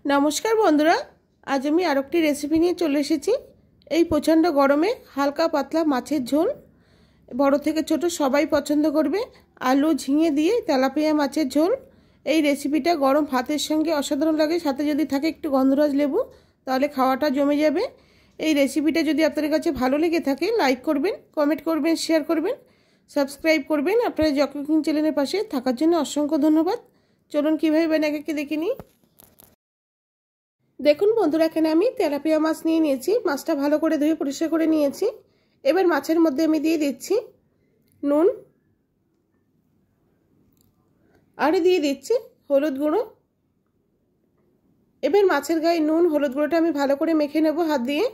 নমস্কার বন্ধুরা, আজ আমি আরেকটি রেসিপি নিয়ে চলে এসেছি। এই প্রচণ্ড গরমে হালকা পাতলা মাছের ঝোল, বড় থেকে ছোট সবাই পছন্দ করবে। আলু ঝিঙে দিয়ে তেলাপিয়া মাছের ঝোল। এই রেসিপিটা গরম ভাতের সঙ্গে অসাধারণ লাগে, সাথে যদি থাকে একটু গন্ধরাজ লেবু, তাহলে খাওয়াটা জমে যাবে। এই রেসিপিটা যদি আপনাদের কাছে ভালো লেগে থাকে, লাইক করবেন, কমেন্ট করবেন, শেয়ার করবেন, সাবস্ক্রাইব করবেন। আপনারা জক কুকিং চ্যানেলের পাশে থাকার জন্য অসংখ্য ধন্যবাদ। চলুন কীভাবে বানাই একে দেখে নিই। দেখুন বন্ধুরা, এখানে আমি তেলাপিয়া মাছ নিয়ে নিয়েছি। মাছটা ভালো করে ধুয়ে পরিষ্কার করে নিয়েছি। এবার মাছের মধ্যে আমি দিয়ে দিচ্ছি নুন, আর দিয়ে দিচ্ছি হলুদ গুঁড়ো। এবার মাছের গায়ে নুন হলুদ গুঁড়োটা আমি ভালো করে মেখে নেব হাত দিয়ে।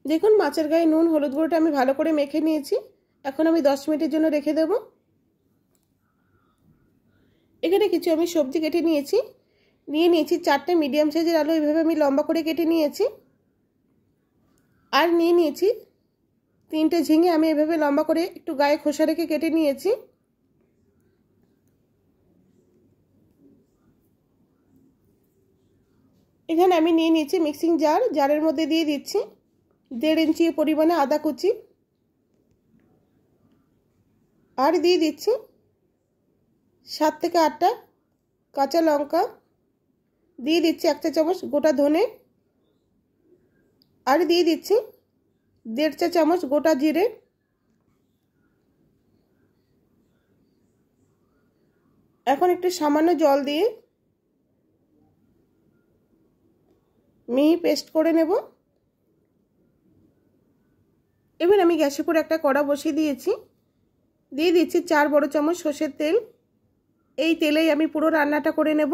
দেখুন মাছের গায়ে নুন হলুদ গুঁড়োটা আমি ভালো করে মেখে নিয়েছি। এখন আমি 10 মিনিটের জন্য রেখে দেব। এখানে কিছু আমি সবজি কেটে নিয়েছি। নিয়েছি 4টে মিডিয়াম সাইজের আলু, এইভাবে আমি লম্বা করে কেটে নিয়েছি। আর নিয়েছি 3টে ঝিঙে, আমি এভাবে লম্বা করে একটু গায়ে খোসা রেখে কেটে নিয়েছি। এখানে আমি নিয়েছি মিক্সিং জারের মধ্যে দিয়ে দিচ্ছি 1.5 ইঞ্চি পরিমাণে আদা কুচি, আর দিয়ে দিচ্ছি 7 থেকে 8টা কাঁচা লঙ্কা, দিয়ে দিচ্ছি 1 চা চামচ গোটা ধনে, আর দিয়ে দিচ্ছি 1.5 চা চামচ গোটা জিরে। এখন একটু সামান্য জল দিয়ে মিহি পেস্ট করে নেব। এবার আমি গ্যাসের উপর একটা কড়া বসিয়ে দিয়েছি। দিয়ে দিচ্ছি 4 বড় চামচ সর্ষের তেল। এই তেলেই আমি পুরো রান্নাটা করে নেব।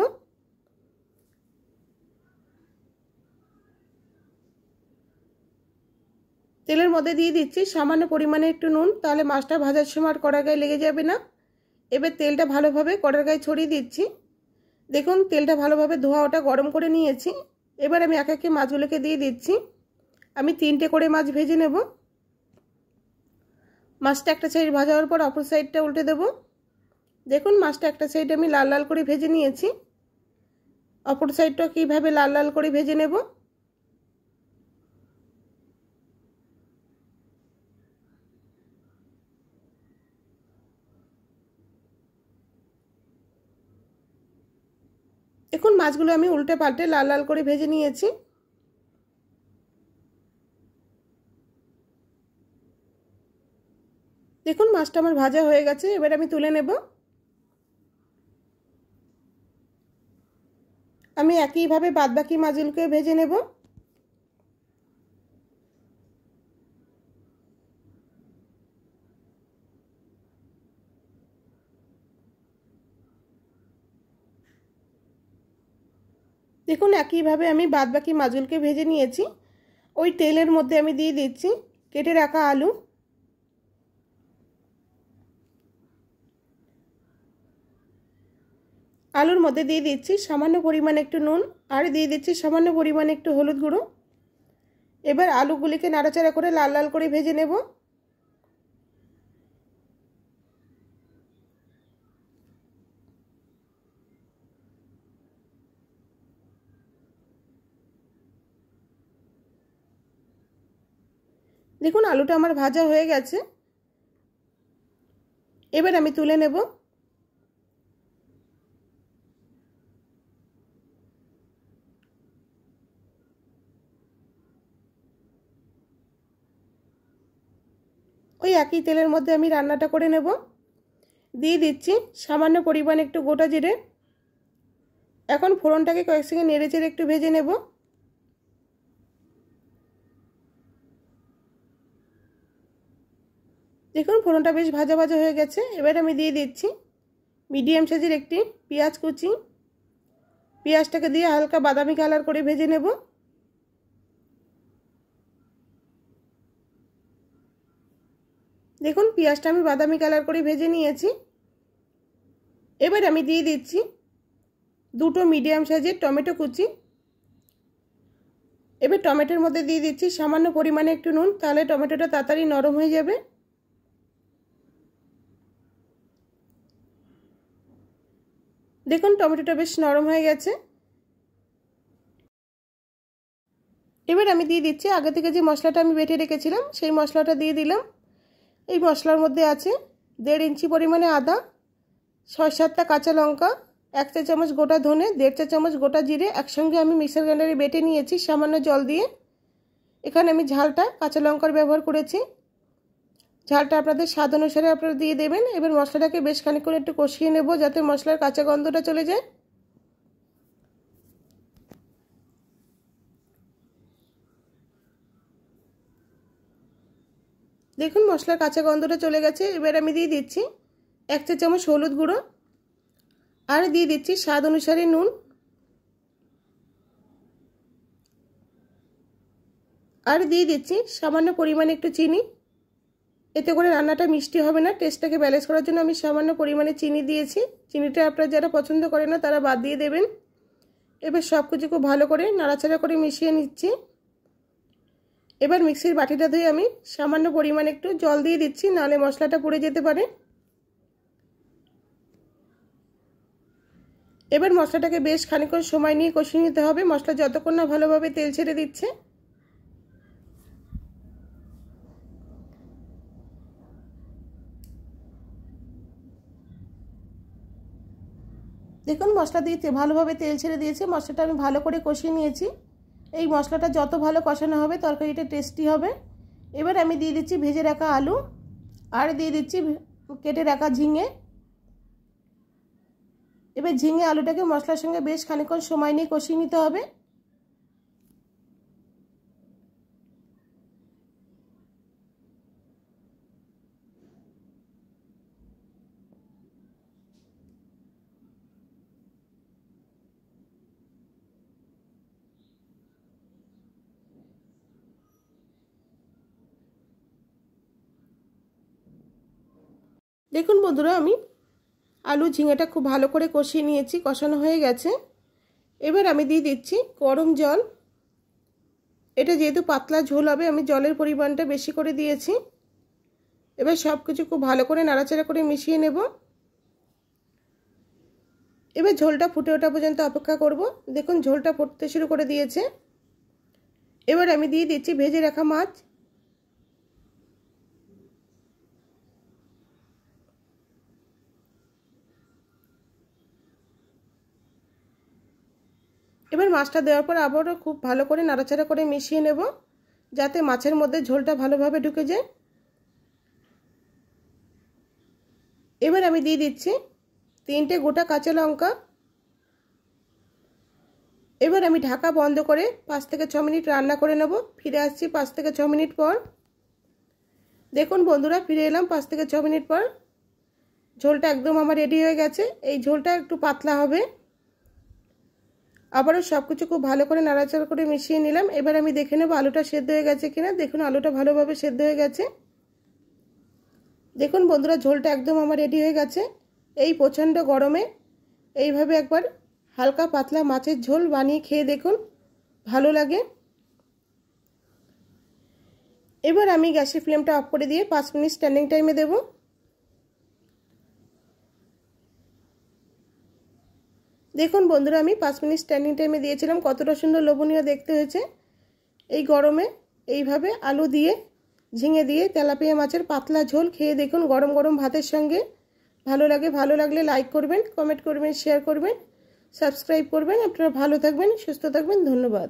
তেলের মধ্যে দিয়ে দিচ্ছি সামান্য পরিমাণে একটু নুন, তাহলে মাছটা ভাজার সময় আর কড়ার গায়ে লেগে যাবে না। এবার তেলটা ভালোভাবে কড়ার গায়ে ছড়িয়ে দিচ্ছি। দেখুন তেলটা ভালোভাবে ধোয়া ওটা গরম করে নিয়েছি। এবার আমি এক একে মাছগুলোকে দিয়ে দিচ্ছি। আমি 3টে করে মাছ ভেজে নেব। মাছটা একটা সাইড ভাজা হওয়ার পর অপর সাইডটা উল্টে দেব। দেখুন মাছটা একটা সাইড আমি লাল লাল করে ভেজে নিয়েছি। অপর সাইডটা কীভাবে লাল লাল করে ভেজে নেব। দেখুন মাছগুলো আমি উল্টে পাল্টে লাল লাল করে ভেজে নিয়েছি। দেখুন মাছটা আমার ভাজা হয়ে গেছে। এবার আমি তুলে নেব। আমি একইভাবে বাদবাকি মাছগুলোকে ভেজে নেব। দেখুন একইভাবে আমি বাদবাকি মাছগুলোকে ভেজে নিয়েছি। ওই তেলের মধ্যে আমি দিয়ে দিচ্ছি কেটে রাখা আলু, আলুর মধ্যে দিয়ে দিচ্ছি সামান্য পরিমাণে একটু নুন, আর দিয়ে দিচ্ছি সামান্য পরিমাণে একটু হলুদ গুঁড়ো। এবার আলুগুলিকে নাড়াচাড়া করে লাল লাল করে ভেজে নেব। দেখুন আলুটা আমার ভাজা হয়ে গেছে। এবার আমি তুলে নেব। ওই একই তেলের মধ্যে আমি রান্নাটা করে নেব। দিয়ে দিচ্ছি সামান্য পরিমাণে একটু গোটা জিরে। এখন ফোড়নটাকে কয়েক সেকেন্ড নেড়ে চেড়ে একটু ভেজে নেব। দেখুন ফোড়নটা বেশ ভাজা ভাজা হয়ে গেছে। এবার আমি দিয়ে দিচ্ছি মিডিয়াম সাইজের একটি পেঁয়াজ কুচি। পেঁয়াজটাকে দিয়ে হালকা বাদামি কালার করে ভেজে নেব। দেখুন পেঁয়াজটা আমি বাদামি কালার করে ভেজে নিয়েছি। এবার আমি দিয়ে দিচ্ছি 2টো মিডিয়াম সাইজের টমেটো কুচি। এবার টমেটোর মধ্যে দিয়ে দিচ্ছি সামান্য পরিমাণে একটু নুন, তাহলে টমেটোটা তাড়াতাড়ি নরম হয়ে যাবে। দেখুন টমেটোটা বেশ নরম হয়ে গেছে। এবার আমি দিয়ে দিচ্ছি আগে থেকে যে মশলাটা আমি বেটে রেখেছিলাম সেই মশলাটা দিয়ে দিলাম। এই মশলার মধ্যে আছে 1.5 ইঞ্চি পরিমাণে আদা, 6-7টা কাঁচা লঙ্কা, 1 চা চামচ গোটা ধনে, 1.5 চা চামচ গোটা জিরে একসঙ্গে আমি মিক্সার গ্রাইন্ডারে বেটে নিয়েছি সামান্য জল দিয়ে। এখানে আমি ঝালটা কাঁচা লঙ্কার ব্যবহার করেছি। ঝালটা আপনাদের স্বাদ অনুসারে আপনারা দিয়ে দেবেন। এবার মশলাটাকে বেশ খানিকক্ষণ একটু কষিয়ে নেব যাতে মশলার কাঁচা গন্ধটা চলে যায়। দেখুন মশলার কাঁচা গন্ধটা চলে গেছে। এবার আমি দিয়ে দিচ্ছি 1 চা চামচ হলুদ গুঁড়ো, আর দিয়ে দিচ্ছি স্বাদ অনুসারে নুন, আর দিয়ে দিচ্ছি সামান্য পরিমাণে একটু চিনি। এতে করে রান্নাটা মিষ্টি হবে না, টেস্টটাকে ব্যালেন্স করার জন্য আমি সামান্য পরিমাণে চিনি দিয়েছি। চিনিটা আপনারা যারা পছন্দ করে না তারা বাদ দিয়ে দেবেন। এবার সব কিছু খুব ভালো করে নাড়াচাড়া করে মিশিয়ে নিচ্ছি। এবার মিক্সির বাটিটা ধুয়ে আমি সামান্য পরিমাণে একটু জল দিয়ে দিচ্ছি, নাহলে মশলাটা পুড়ে যেতে পারে। এবার মশলাটাকে বেশ খানিকক্ষণ সময় নিয়ে কষিয়ে নিতে হবে, মশলা যতক্ষণ না ভালোভাবে তেল ছেড়ে দিচ্ছে। দেখুন মশলা দিয়ে ভালোভাবে তেল ছেড়ে দিয়েছে। মশলাটা আমি ভালো করে কষিয়ে নিয়েছি। এই মশলাটা যত ভালো কষানো হবে তরকারিটা টেস্টি হবে। এবার আমি দিয়ে দিচ্ছি ভেজে রাখা আলু, আর দিয়ে দিচ্ছি কেটে রাখা ঝিঙে। এবার ঝিঙে আলুটাকে মশলার সঙ্গে বেশ খানিকক্ষণ সময় নিয়ে কষিয়ে নিতে হবে। দেখুন বন্ধুরা আমি আলু ঝিঙেটা খুব ভালো করে কষিয়ে নিয়েছি, কষানো হয়ে গেছে। এবার আমি দিয়ে দিচ্ছি গরম জল। এটা যেহেতু পাতলা ঝোল হবে আমি জলের পরিমাণটা বেশি করে দিয়েছি। এবার সব কিছু খুব ভালো করে নাড়াচাড়া করে মিশিয়ে নেব। এবার ঝোলটা ফুটে ওঠা পর্যন্ত অপেক্ষা করব। দেখুন ঝোলটা ফুটতে শুরু করে দিয়েছে। এবার আমি দিয়ে দিচ্ছি ভেজে রাখা মাছ। এবার মাছটা দেওয়ার পর আবারও খুব ভালো করে নাড়াচাড়া করে মিশিয়ে নেব যাতে মাছের মধ্যে ঝোলটা ভালোভাবে ঢুকে যায়। এবার আমি দিয়ে দিচ্ছি 3টে গোটা কাঁচা লঙ্কা। এবার আমি ঢাকা বন্ধ করে 5 থেকে 6 মিনিট রান্না করে নেব। ফিরে আসছি 5 থেকে 6 মিনিট পর। দেখুন বন্ধুরা ফিরে এলাম 5 থেকে 6 মিনিট পর। ঝোলটা একদম আমার রেডি হয়ে গেছে। এই ঝোলটা একটু পাতলা হবে। আবারও সব কিছু খুব ভালো করে নাড়াচাড়া করে মিশিয়ে নিলাম। এবার আমি দেখে নেব আলুটা সেদ্ধ হয়ে গেছে কিনা। দেখুন আলুটা ভালোভাবে সেদ্ধ হয়ে গেছে। দেখুন বন্ধুরা ঝোলটা একদম আমার রেডি হয়ে গেছে। এই প্রচণ্ড গরমে এইভাবে একবার হালকা পাতলা মাছের ঝোল বানিয়ে খেয়ে দেখুন, ভালো লাগে। এবার আমি গ্যাসের ফ্লেমটা অফ করে দিয়ে 5 মিনিট স্ট্যান্ডিং টাইমে দেব। দেখুন বন্ধুরা আমি 5 মিনিট স্ট্যান্ডিং টাইমে দিয়েছিলাম, কতটা সুন্দর লোভনীয় দেখতে হয়েছে। এই গরমে এইভাবে আলু দিয়ে ঝিঙে দিয়ে তেলাপিয়া মাছের পাতলা ঝোল খেয়ে দেখুন গরম গরম ভাতের সঙ্গে। ভালো লাগে, ভালো লাগলে লাইক করবেন, কমেন্ট করবেন, শেয়ার করবেন, সাবস্ক্রাইব করবেন। আপনারা ভালো থাকবেন, সুস্থ থাকবেন। ধন্যবাদ।